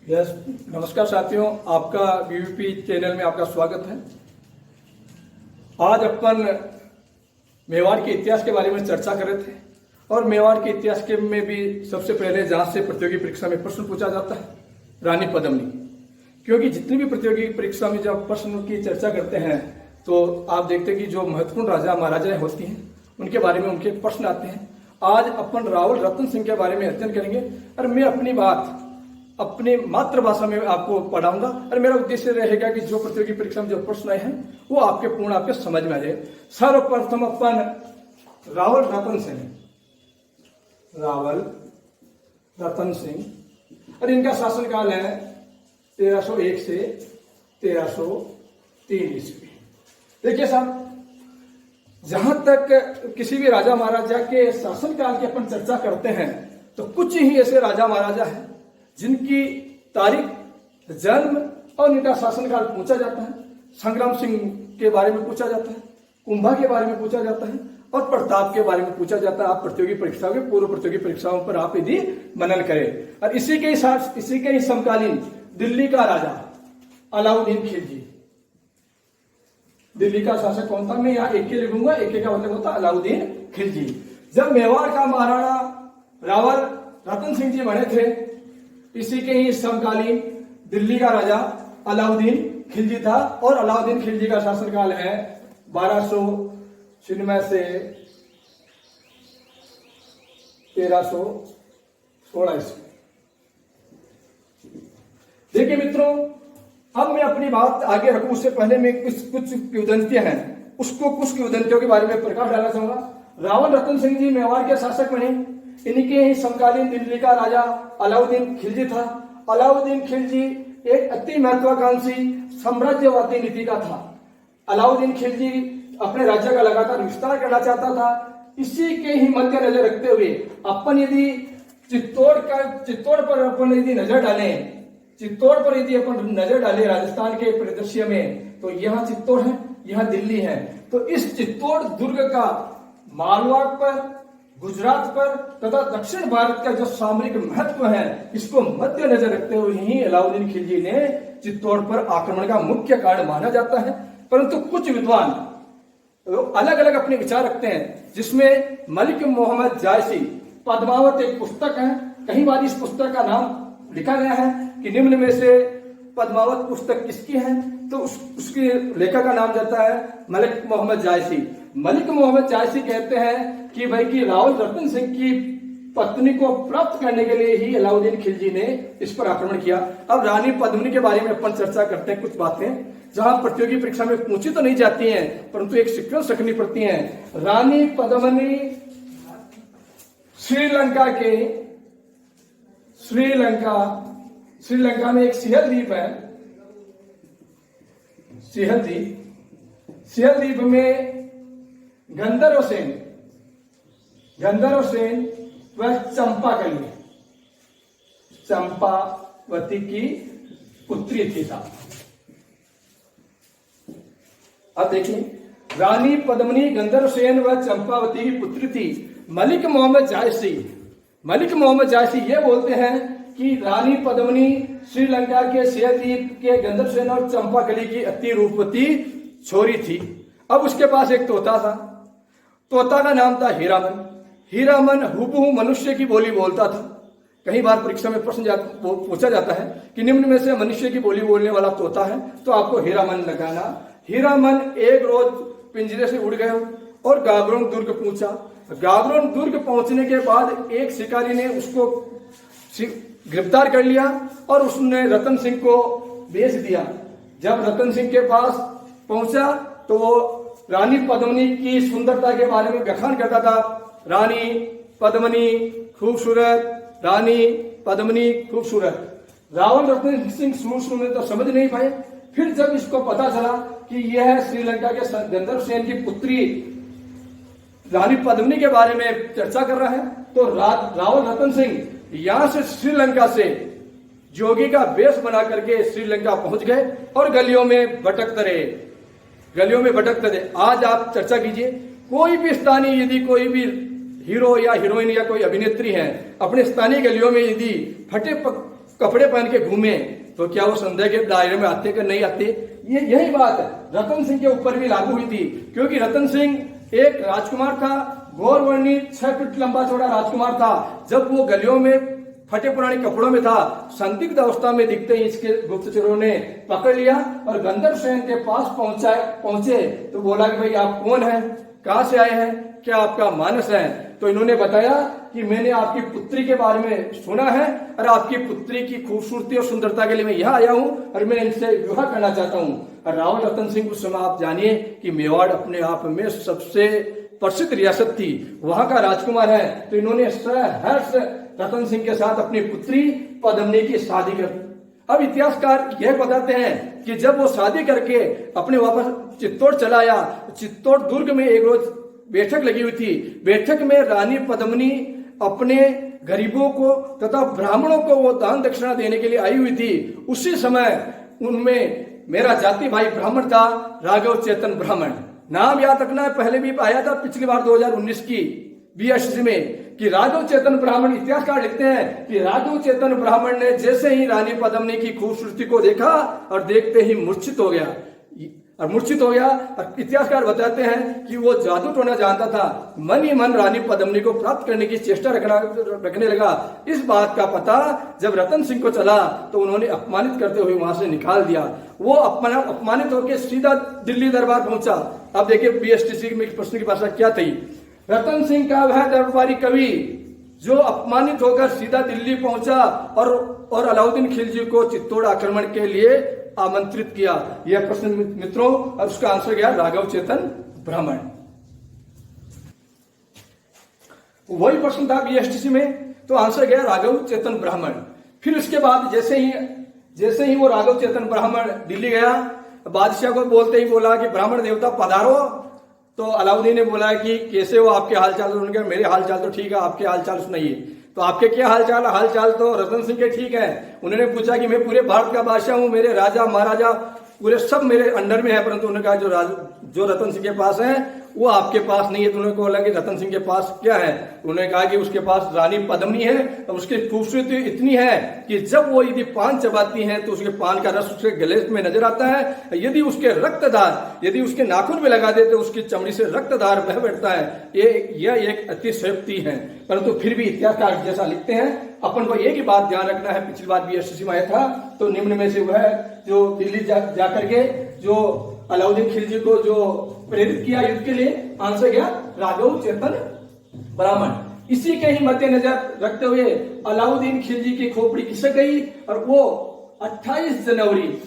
Yes, नमस्कार साथियों, आपका बीवीपी चैनल में आपका स्वागत है। आज अपन मेवाड़ के इतिहास के बारे में चर्चा कर रहे थे और मेवाड़ के इतिहास के में भी सबसे पहले जहां से प्रतियोगी परीक्षा में प्रश्न पूछा जाता है, रानी पद्मिनी। क्योंकि जितनी भी प्रतियोगी परीक्षा में जब प्रश्न की चर्चा करते हैं तो आप देखते हैं कि जो महत्वपूर्ण राजा महाराजाएं होती हैं उनके बारे में उनके प्रश्न आते हैं। आज अपन रावल रतन सिंह के बारे में अध्ययन करेंगे और मैं अपनी बात अपने मातृभाषा में आपको पढ़ाऊंगा और मेरा उद्देश्य रहेगा कि जो प्रतियोगी परीक्षा में जो प्रश्न आए हैं वो आपके समझ में आ जाए। सर्वप्रथम अपन रावल रतन सिंह और इनका शासनकाल है 1301 से 1303 ईस्वी। देखिए साहब, जहां तक किसी भी राजा महाराजा के शासनकाल की अपन चर्चा करते हैं तो कुछ ही ऐसे राजा महाराजा हैं जिनकी तारीख, जन्म और इनका शासनकाल पूछा जाता है। संग्राम सिंह के बारे में पूछा जाता है, कुंभा के बारे में पूछा जाता है और प्रताप के बारे में पूछा जाता है। आप प्रतियोगी परीक्षाओं के पूर्व प्रतियोगी परीक्षाओं पर आप यदि मनन करें। और इसी के ही समकालीन दिल्ली का राजा अलाउद्दीन खिलजी। दिल्ली का शासक कौन था? मैं यहाँ एक के लिखूंगा, एक का मतलब होता अलाउद्दीन खिलजी। जब मेवाड़ का महाराणा रावल रतन सिंह जी बने थे, इसी के ही समकालीन दिल्ली का राजा अलाउद्दीन खिलजी था और अलाउद्दीन खिलजी का शासनकाल है 1296 से 1316 ईस्वी। देखिए मित्रों, अब मैं अपनी बात आगे रखूं उससे पहले मैं कुछ किंवदंतियां हैं कुछ किंवदंतियों के बारे में प्रकाश डालना चाहूंगा। रावल रतन सिंह जी मेवाड़ के शासक बने। इनके ही समकालीन दिल्ली का राजा अलाउद्दीन खिलजी था। अलाउद्दीन खिलजी एक अति महत्वाकांक्षी साम्राज्यवादी नीति का था। अलाउद्दीन खिलजी अपने राज्य का लगातार विस्तार करना चाहता था। इसी के ही मद्देनजर रखते हुए अपन यदि चित्तौड़ पर अपन यदि नजर डालें राजस्थान के परिदृश्य में, तो यहाँ चित्तौड़ है, यहाँ दिल्ली है। तो इस चित्तौड़ दुर्ग का मालवा पर, गुजरात पर तथा दक्षिण भारत का जो सामरिक महत्व है, इसको मद्देनजर रखते हुए ही अलाउद्दीन खिलजी ने चित्तौड़ पर आक्रमण का मुख्य कारण माना जाता है। परंतु कुछ विद्वान अलग अलग अपने विचार रखते हैं, जिसमें मलिक मोहम्मद जायसी पद्मावत एक पुस्तक है। कई बार इस पुस्तक का नाम लिखा गया है कि निम्न में से पद्मावत पुस्तक किसकी है, तो उसके लेखक का नाम जाता है मलिक मोहम्मद जायसी। मलिक मोहम्मद जायसी कहते हैं कि भाई कि रावल रतन सिंह की पत्नी को प्राप्त करने के लिए ही अलाउद्दीन खिलजी ने इस पर आक्रमण किया। अब रानी पद्मिनी के बारे में अपन चर्चा करते हैं। कुछ बातें जहां प्रतियोगी परीक्षा में पूछी तो नहीं जाती हैं, परंतु एक सीक्वेंस रखनी पड़ती है। रानी पद्मिनी श्रीलंका में एक सिहल द्वीप है। सिहल द्वीप में गंधर्व सेन वह चंपावती की पुत्री थी साहब। अब देखिए, रानी पद्मिनी गंधर्व सेन व चंपावती की पुत्री थी। मलिक मोहम्मद जायसी ये बोलते हैं कि रानी पद्मिनी श्रीलंका के सिहल द्वीप के गंधर्व सेन और चंपाकली की अति रूपवती छोरी थी। अब उसके पास एक तोता था। तोता का नाम था हीरामन हुबहू मनुष्य की बोली बोलता था। कई बार परीक्षा में प्रश्न पूछा जाता है कि निम्न में से मनुष्य की बोली बोलने वाला तोता है, तो आपको हीरामन लगाना। हीरामन एक रोज पिंजरे से उड़ गए और गागरोन दुर्ग पहुंचा। गागरोन दुर्ग पहुंचने के बाद एक शिकारी ने उसको गिरफ्तार कर लिया और उसने रतन सिंह को बेच दिया। जब रतन सिंह के पास पहुंचा तो वो रानी पद्मिनी की सुंदरता के बारे में बखान करता था। रानी पद्मिनी खूबसूरत, रानी पद्मिनी खूबसूरत। रावल रतन सिंह शुरू में तो समझ नहीं पाए। फिर जब इसको पता चला कि यह श्रीलंका के गंधर्व सेन की पुत्री रानी पद्मिनी के बारे में चर्चा कर रहा है, तो रावल रतन सिंह यहां से श्रीलंका से जोगी का वेश बना करके श्रीलंका पहुंच गए और गलियों में भटकते रहे। आज आप चर्चा कीजिए, कोई भी स्थानीय यदि कोई भी हीरो या हीरोइन या कोई अभिनेत्री है, अपने स्थानीय गलियों में यदि कपड़े पहन के घूमे तो क्या वो संदेह के दायरे में आते कि नहीं आते? ये यही बात रतन सिंह के ऊपर भी लागू हुई थी, क्योंकि रतन सिंह एक राजकुमार था, गौरवर्णी 6 फीट लंबा चौड़ा राजकुमार था। जब वो गलियों में फटे पुराने कपड़ों में था, संदिग्ध अवस्था में दिखते ही इसके गुप्तचरों ने पकड़ लिया और गंधर्व सेन के पास पहुंचे तो बोला कि भाई आप कौन हैं, कहां से आए हैं, क्या आपका मानस है? तो इन्होंने बताया कि मैंने आपकी पुत्री के बारे में सुना है और आपकी पुत्री की खूबसूरती और सुंदरता के लिए मैं यहाँ आया हूँ और मैं इनसे विवाह करना चाहता हूँ। और राव रतन सिंह उस समय आप जानिए कि मेवाड़ अपने आप में सबसे प्रसिद्ध रियासत थी, वहां का राजकुमार है। तो इन्होंने सहर्ष रतन सिंह के साथ अपनी पुत्री पद्मिनी की शादी कर दी। अब इतिहासकार यह बताते हैं कि जब वो शादी करके अपने वापस चित्तौड़ चला आया, चित्तौड़ दुर्ग में एक रोज बैठक लगी हुई थी। बैठक में रानी पद्मिनी अपने गरीबों को तथा ब्राह्मणों को वो दान दक्षिणा देने के लिए आई हुई थी। उसी समय उनमें मेरा जाति भाई ब्राह्मण था, राघव चेतन ब्राह्मण। नाम याद रखना है, पहले भी आया था पिछली बार 2019 की BSc में कि राघव चेतन ब्राह्मण। इतिहासकार लिखते हैं कि राघव चेतन ब्राह्मण ने जैसे ही रानी पद्मिनी की खूबसूरती को देखा और देखते ही मूर्छित हो गया और इतिहासकार बताते हैं कि वो जादू टोना जानता था। मन ही मन रानी पद्मिनी को प्राप्त करने की चेष्टा रखने लगा। इस बात का पता जब रतन सिंह को चला तो उन्होंने अपमानित करते हुए वहां से निकाल दिया। वो अपमानित होकर सीधा दिल्ली दरबार पहुंचा। अब देखिए BSTC में प्रश्न की भाषा क्या थी। रतन सिंह का वह दरबारी कवि जो अपमानित होकर सीधा दिल्ली पहुंचा और अलाउद्दीन खिलजी को चित्तौड़ आक्रमण के लिए आमंत्रित किया। यह प्रश्न मित्रों, और उसका आंसर गया राघव चेतन ब्राह्मण। वही प्रश्न था BSTC में, तो आंसर गया राघव चेतन ब्राह्मण। फिर उसके बाद जैसे ही वो राघव चेतन ब्राह्मण दिल्ली गया, बादशाह को बोलते ही बोला कि ब्राह्मण देवता पधारो। तो अलाउद्दीन ने बोला कि कैसे हो, आपके हालचाल? उन्होंने कहा मेरे हालचाल तो ठीक है, आपके हालचाल सुनाइए। तो आपके क्या हालचाल तो रतन सिंह के ठीक है। उन्होंने पूछा कि मैं पूरे भारत का बादशाह हूं, मेरे राजा महाराजा पूरे सब मेरे अंडर में है, परंतु उन्होंने कहा जो रतन सिंह के पास है वो आपके पास नहीं है। तो उन्होंने बोला कि रतन सिंह के पास क्या है? उन्होंने कहा कि उसके पास रानी पद्मिनी है और उसकी खूबसूरती इतनी है कि जब वो यदि पान चबाती है तो उसके पान का रस उसके गले में नजर आता है। यदि उसके नाखून में लगा दे तो उसकी चमड़ी से रक्तधार बह बैठता है। यह एक अतिशयोक्ति है, परंतु फिर भी इतिहासकार जैसा लिखते हैं। अपन को एक ही बात ध्यान रखना है, पिछली बार BSTC में आया था, तो निम्न में से वह जो दिल्ली जाकर के जो अलाउद्दीन खिलजी को जो प्रेरित किया युद्ध के लिए, आंसर गया राघव चेतन ब्राह्मण। इसी के ही मद्देनजर रखते हुए अलाउद्दीन खिलजी की खोपड़ी खिसक गई और वो 28 जनवरी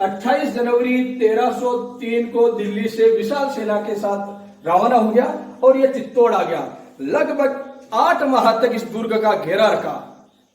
1303 को दिल्ली से विशाल सेना के साथ रवाना हो गया और ये चित्तौड़ आ गया। लगभग 8 माह तक इस दुर्ग का घेरा रखा,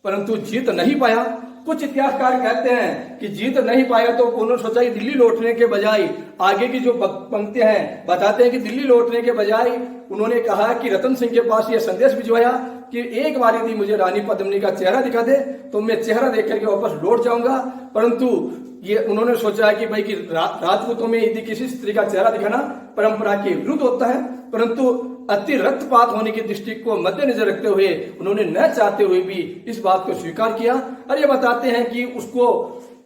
परंतु जीत नहीं पाया। कुछ इतिहासकार कहते हैं कि जीत नहीं पाया तो उन्होंने सोचा कि दिल्ली लौटने के बजाय, आगे की जो पंक्तियां हैं बताते हैं कि दिल्ली लौटने के बजाय उन्होंने कहा कि रतन सिंह के पास यह संदेश भिजवाया कि एक बार यदि मुझे रानी पद्मिनी का चेहरा दिखा दे तो मैं चेहरा देख करके वापस लौट जाऊंगा। परंतु ये उन्होंने सोचा है कि भाई कि राजपूतों में यदि किसी स्त्री का चेहरा दिखाना परंपरा के विरुद्ध होता है, परंतु अति रक्तपात होने की दृष्टि को मद्देनजर रखते हुए उन्होंने न चाहते हुए भी इस बात को स्वीकार किया। और ये बताते हैं कि उसको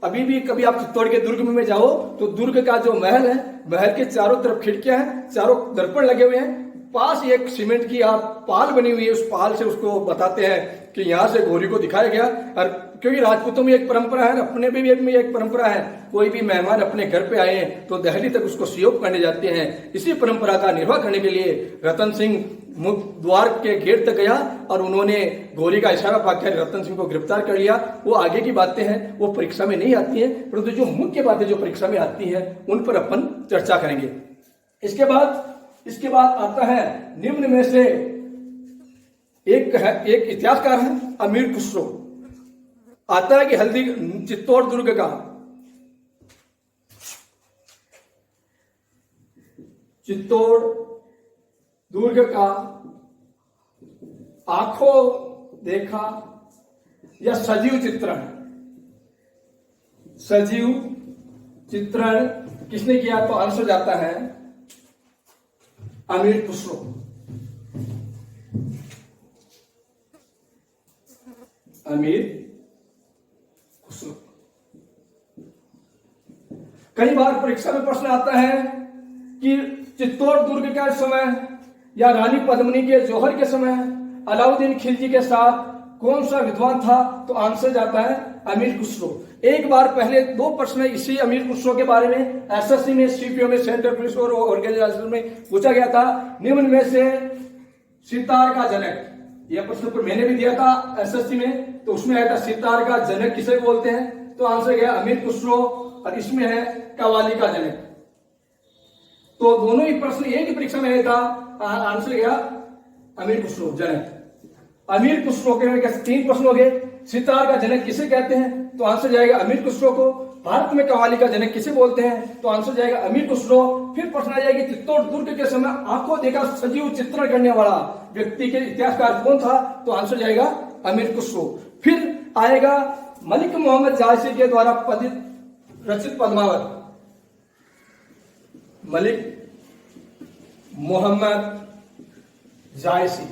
अभी भी कभी आप चित्तौड़ के दुर्ग में जाओ तो दुर्ग का जो महल है, महल के चारों तरफ खिड़कियां हैं, चारों दर्पण लगे हुए हैं, पास एक सीमेंट की पाल बनी हुई है, उस पाल से उसको बताते हैं कि यहाँ से घोड़ी को दिखाया गया। और क्योंकि राजपूतों में एक परंपरा है, अपने भी एक परंपरा है, कोई भी मेहमान अपने घर पे आए तो दहली तक उसको सहयोग करने जाते हैं। इसी परंपरा का निर्वाह करने के लिए रतन सिंह द्वार के गेट तक गया और उन्होंने घोड़ी का इशारा पाकर रतन सिंह को गिरफ्तार कर लिया। वो आगे की बातें हैं, वो परीक्षा में नहीं आती हैं, परंतु जो मुख्य बातें जो परीक्षा में आती हैं उन पर अपन चर्चा करेंगे। इसके बाद आता है निम्न में से एक इतिहासकार है अमीर खुसरो। आता है कि चित्तौड़ दुर्ग का आंखों देखा या सजीव चित्रण किसने किया? तो आंसर जाता है अमीर खुसरो। अमीर खुसरो। कई बार परीक्षा में प्रश्न आता है कि चित्तौड़ दुर्ग के समय या रानी पद्मिनी के जौहर के समय अलाउद्दीन खिलजी के साथ कौन सा विद्वान था, तो आंसर जाता है अमीर खुसरो। एक बार पहले 2 प्रश्न इसी अमीर खुसरो के बारे में एसएससी में, सीपीओ में, सेंट्रल पुलिस और ऑर्गेनाइजेशन में पूछा गया था। निम्न में से सितार का जनक, यह प्रश्न पर मैंने भी दिया था एसएससी में, तो उसमें आया था सितार का जनक किसे बोलते हैं, तो आंसर गया अमीर खुसरो, और इसमें है कव्वाली का जनक। तो दोनों ही प्रश्न एक ही परीक्षा में आया था, आंसर गया अमीर खुसरो जनक। अमीर खुसरो के 3 प्रश्न हो गए। सितार का जनक किसे कहते हैं, तो आंसर जाएगा अमीर खुसरो को। भारत में कव्वाली का जनक किसे बोलते हैं, तो आंसर जाएगा अमीर खुसरो। फिर प्रश्न आ जाएगा चित्तौड़ दुर्ग के समय आंखों देखा सजीव चित्रण करने वाला व्यक्ति के इतिहासकार कौन था, तो आंसर जाएगा अमीर खुसरो। फिर आएगा मलिक मोहम्मद जायसी के द्वारा रचित पद्मावत। मलिक मोहम्मद जायसी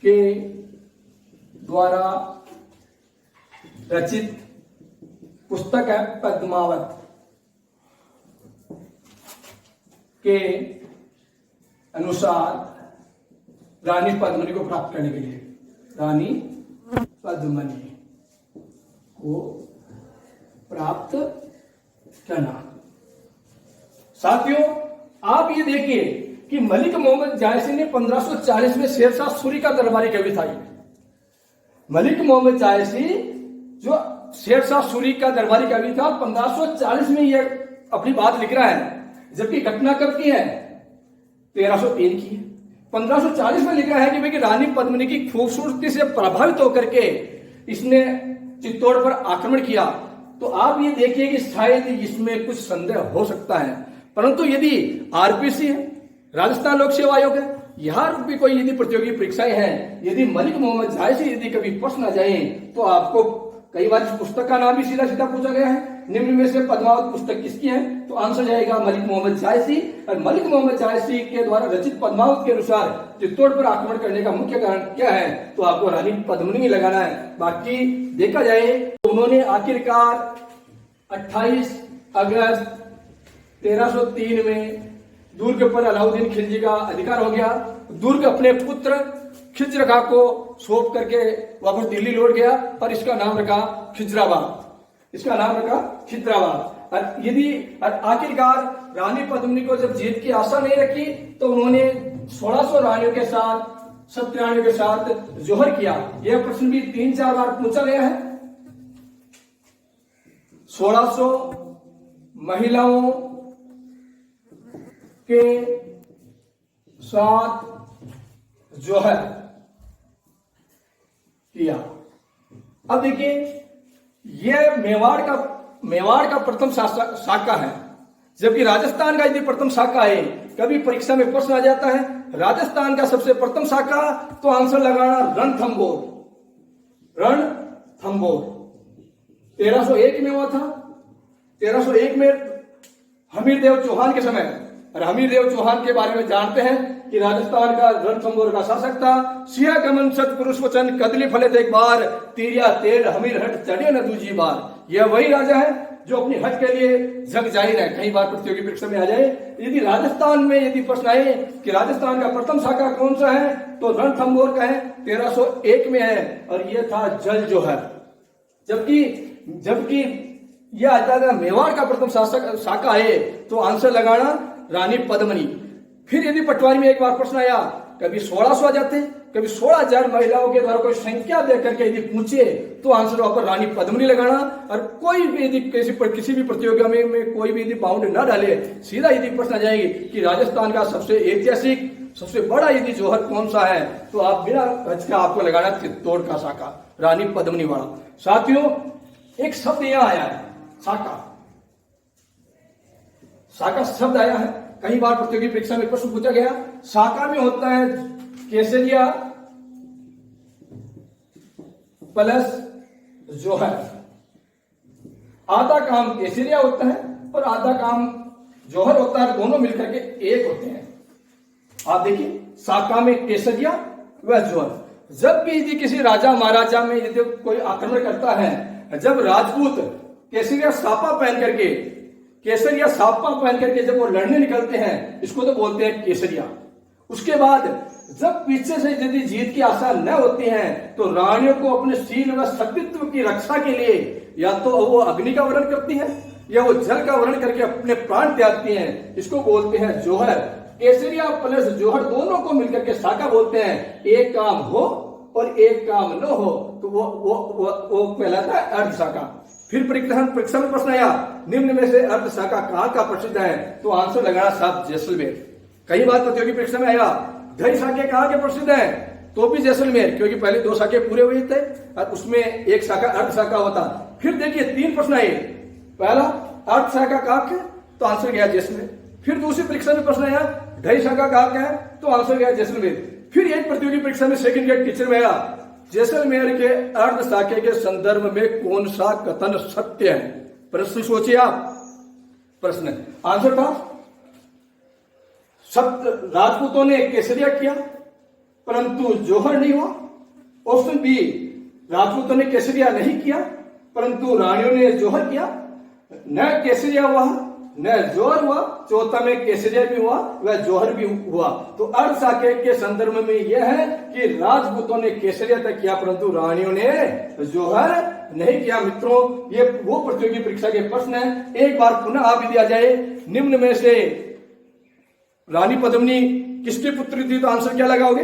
के द्वारा रचित पुस्तक है पद्मावत के अनुसार रानी पद्मिनी को प्राप्त करने के लिए, रानी पद्मिनी को प्राप्त करना। साथियों, आप ये देखिए कि मलिक मोहम्मद जायसी ने 1540 में शेरशाह सूरी का दरबारी कवि था। मलिक मोहम्मद जायसी जो शेरशाह सूरी का दरबारी कवि था, 1540 में यह अपनी बात लिख रहा है, जबकि घटना कब की है, 1303 की है। 1540 में लिख रहा है कि भाई रानी पद्मिनी की खूबसूरती से प्रभावित होकर के इसने चित्तौड़ पर आक्रमण किया। तो आप ये देखिए कि शायद इसमें कुछ संदेह हो सकता है, परंतु यदि आरपीसी है, राजस्थान लोक सेवा आयोग है, यहाँ भी कोई यदि प्रतियोगी परीक्षाएं हैं, यदि मलिक मोहम्मद जायसी यदि कभी प्रश्न आ जाए, तो आपको कई बार इस पुस्तक का नाम भी सीधा सीधा पूछा गया है। निम्न में से पद्मावत पुस्तक किसकी है, तो आंसर जाएगा मलिक मोहम्मद जायसी। और मलिक मोहम्मद जायसी के द्वारा रचित पद्मावत के अनुसार चित्तौड़ पर आक्रमण करने का मुख्य कारण क्या है, तो आपको रानी पद्मिनी लगाना है। बाकी देखा जाए तो उन्होंने आखिरकार 28 अगस्त 1303 में दुर्ग पर अलाउद्दीन खिलजी का अधिकार हो गया। दुर्ग अपने पुत्र खिजरखा को सौंप करके वापस दिल्ली लौट गया और इसका नाम रखा खिजराबाद। इसका नाम रखा खिजराबाद। और यदि आखिरकार रानी पद्मिनी को जब जीत की आशा नहीं रखी, तो उन्होंने 1600 रानियों के साथ, 70 रानियों के साथ जौहर किया। यह प्रश्न भी 3-4 बार पूछा गया है। 1600 महिलाओं के साथ जौहर किया। अब देखिए, यह मेवाड़ का प्रथम शाखा है, जबकि राजस्थान का यदि प्रथम शाखा है, कभी परीक्षा में प्रश्न आ जाता है राजस्थान का सबसे प्रथम शाखा, तो आंसर लगाना रणथंभौर। रणथंभौर 1301 में हुआ था। 1301 में हमीरदेव चौहान के समय, और हमीरदेव चौहान के बारे में जानते हैं कि राजस्थान का रणथंभौर का शासक था। सिया गमन सतपुरुष वचन कदली फले एक बार, तीरिया तेल हमीर हट चढ़े न दूजी बार। यह वही राजा है जो अपनी हट के लिए जग जाहिर है। कई बार प्रतियोगी परीक्षा में आ जाए, यदि राजस्थान में यदि प्रश्न आए कि राजस्थान का प्रथम शाखा कौन सा है, तो रणथंभौर का है, 1301 में है, और यह था जल जौहर। जबकि यह आता था मेवाड़ का प्रथम शाखा है, तो आंसर लगाना रानी पद्मिनी। फिर यदि पटवारी में एक बार प्रश्न आया, कभी 1600 आ जाते, कभी 16,000 महिलाओं के द्वारा कोई संख्या दे करके यदि पूछे, तो आंसर वहां पर रानी पद्मिनी लगाना। और कोई भी यदि किसी भी प्रतियोगिता में कोई भी यदि बाउंड न डाले, सीधा यदि प्रश्न आ जाएगी कि राजस्थान का सबसे ऐतिहासिक, सबसे बड़ा यदि जौहर कौन सा है, तो आप बिना हच का आपको लगाना चित्तौड़ का शाखा, रानी पद्मिनी वाला। साथियों, एक शब्द यहां आया है, शाखा। शाखा शब्द आया है, कई बार प्रतियोगी परीक्षा में प्रश्न पूछा गया। शाखा में होता है केसरिया प्लस जौहर। आधा काम केसरिया होता है और आधा काम जौहर होता है, दोनों मिलकर के एक होते हैं। आप देखिए, शाखा में केसरिया व जौहर। जब भी यदि किसी राजा महाराजा में यदि कोई आक्रमण करता है, जब राजपूत केसरिया साफा पहन करके जब वो लड़ने निकलते हैं, इसको तो बोलते हैं केसरिया। उसके बाद जब पीछे से यदि जीत की आशा न होती है तो रानियों को अपने शील व सतीत्व की रक्षा के लिए या तो वो अग्नि का वर्ण करती है या वो जल का वर्ण करके अपने प्राण त्यागती हैं। इसको बोलते हैं जोहर। केसरिया प्लस जोहर दोनों को मिलकर के साका बोलते हैं। एक काम हो और एक काम न हो तो वो कहलाता है अर्ध साका। फिर परीक्षा में प्रश्न आया, निम्न में से अर्ध शाखा कहाँ का प्रसिद्ध है? तो आंसर लगाना साहब जैसलमेर। कई बार प्रतियोगी परीक्षा में आया, ढाई शाखे कहाँ के प्रसिद्ध है? तो भी जैसलमेर, क्योंकि पहले 2 शाखे पूरे हुए थे और उसमें एक शाखा अर्ध शाखा होता। फिर देखिए 3 प्रश्न आए, पहला अर्ध शाखा कहाँ के? तो आंसर गया जैसलमेर। फिर दूसरी परीक्षा में प्रश्न आया, ढाई शाखा कहाँ का है? तो आंसर गया जैसलमेर। फिर एक प्रतियोगी परीक्षा में सेकंड ग्रेड टीचर में आया, जैसलमेर के अर्ध शाखे के संदर्भ में कौन सा कथन सत्य है? प्रश्न सोचिए आप। प्रश्न आंसर था सत्य, राजपूतों ने केसरिया किया परंतु जोहर नहीं हुआ। ऑप्शन बी, राजपूतों ने केसरिया नहीं किया परंतु रानियों ने जोहर किया। न केसरिया हुआ न जोहर हुआ। चौथा में केसरिया भी हुआ वह जोहर भी हुआ। तो अर्ध शाखे के संदर्भ में यह है कि राजपूतों ने केसरिया तक किया परंतु रानियों ने जोहर नहीं किया। मित्रों, ये वो प्रतियोगी परीक्षा के प्रश्न है। एक बार पुनः आप दिया जाए, निम्न में से रानी पद्मिनी किसकी पुत्री थी? तो आंसर क्या लगाओगे?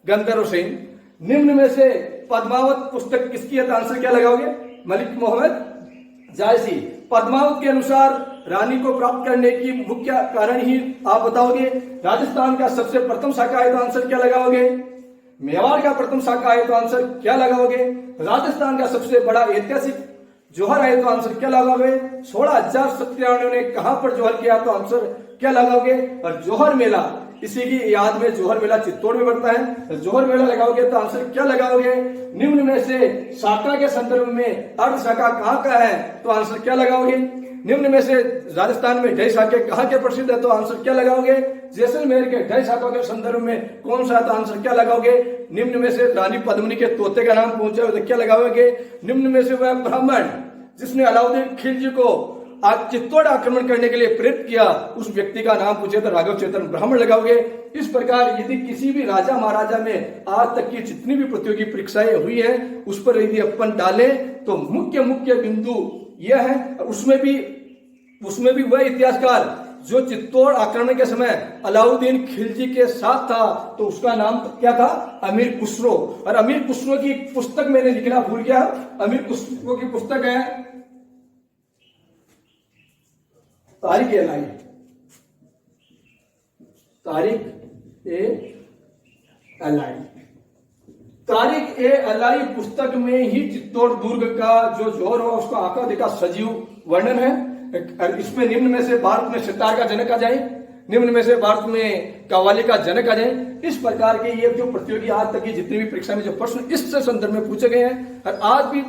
गंधर्व सेन। निम्न में से पद्मावत पुस्तक किसकी है? तो आंसर क्या लगाओगे? मलिक मोहम्मद जायसी। पद्मावत के अनुसार रानी को प्राप्त करने की मुख्य कारण ही आप बताओगे। राजस्थान का सबसे प्रथम शाखा है तो आंसर क्या लगाओगे? मेवाड़ का प्रथम शाखा है तो आंसर क्या लगाओगे? राजस्थान का सबसे बड़ा ऐतिहासिक जोहर है तो आंसर क्या लगाओगे? 16,000 सत्याग्रहियों ने कहां पर जोहर किया? तो आंसर क्या लगाओगे? और जोहर मेला, इसी की याद में जोहर मेला चित्तौड़ में पड़ता है। जोहर मेला लगाओगे तो आंसर क्या लगाओगे? निम्न में से शाखा के संदर्भ में अर्ध शाखा कहाँ का है? तो आंसर क्या लगाओगे? निम्न में से राजस्थान में ढाई शाखे कहाँ के प्रसिद्ध है? तो आंसर क्या लगाओगे? जैसलमेर के ढाई शाखों के संदर्भ में कौन सा? तो आंसर क्या लगाओगे? निम्न में से रानी पद्मिनी के तोते का नाम पूछा तो क्या लगाओगे? निम्न में से वह ब्राह्मण जिसने अलाउद्दीन खिलजी को चित्तौड़ आक्रमण करने के लिए प्रेरित किया, उस व्यक्ति का नाम पूछे तो राघव चेतन ब्राह्मण लगाओगे। इस प्रकार यदि किसी भी राजा महाराजा में आज तक की जितनी भी प्रतियोगी परीक्षाएं हुई है उस पर यदि अपन डालें तो मुख्य बिंदु यह है। उसमें भी वह इतिहासकार जो चित्तौड़ आक्रमण के समय अलाउद्दीन खिलजी के साथ था तो उसका नाम क्या था? अमीर खुसरो। और अमीर खुसरो की पुस्तक मैंने लिखना भूल गया। अमीर खुसरो की पुस्तक है तारीख ए अलाई पुस्तक में ही चित्तौड़ दुर्ग का जो जोहर हुआ उसका आंकड़ा देखा सजीव वर्णन है। इसमें निम्न में से भारत में सितार का जनक आ जाए, निम्न में से भारत में कव्वाली का जनक आ जाए। इस प्रकार के ये जो प्रतियोगी आज तक की जितनी भी परीक्षा में जो प्रश्न इस संदर्भ में पूछे गए हैं, और आज भी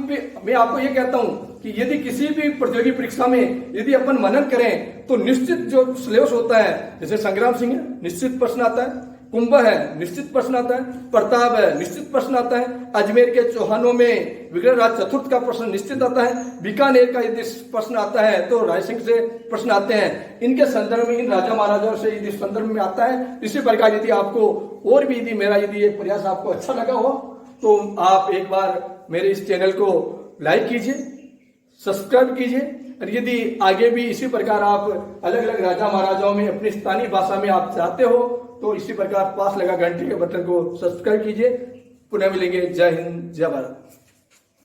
मैं आपको ये कहता हूं कि यदि किसी भी प्रतियोगी परीक्षा में यदि अपन मनन करें तो निश्चित जो सिलेबस होता है, जैसे संग्राम सिंह है निश्चित प्रश्न आता है, कुंभ है निश्चित प्रश्न आता है, प्रताप है निश्चित प्रश्न आता है, अजमेर के चौहानों में विग्रह राज चतुर्थ का प्रश्न निश्चित आता है, बीकानेर का यदि प्रश्न आता है तो राय सिंह से प्रश्न आते हैं। इनके संदर्भ में, इन राजा महाराजाओं से यदि संदर्भ में आता है। इसी प्रकार यदि आपको और भी यदि मेरा यदि ये प्रयास आपको अच्छा लगा हो तो आप एक बार मेरे इस चैनल को लाइक कीजिए, सब्सक्राइब कीजिए। और यदि आगे भी इसी प्रकार आप अलग अलग राजा महाराजाओं में अपनी स्थानीय भाषा में आप चाहते हो तो इसी प्रकार पास लगा घंटे के बटन को सब्सक्राइब कीजिए। पुनः मिलेंगे। जय हिंद, जय भारत।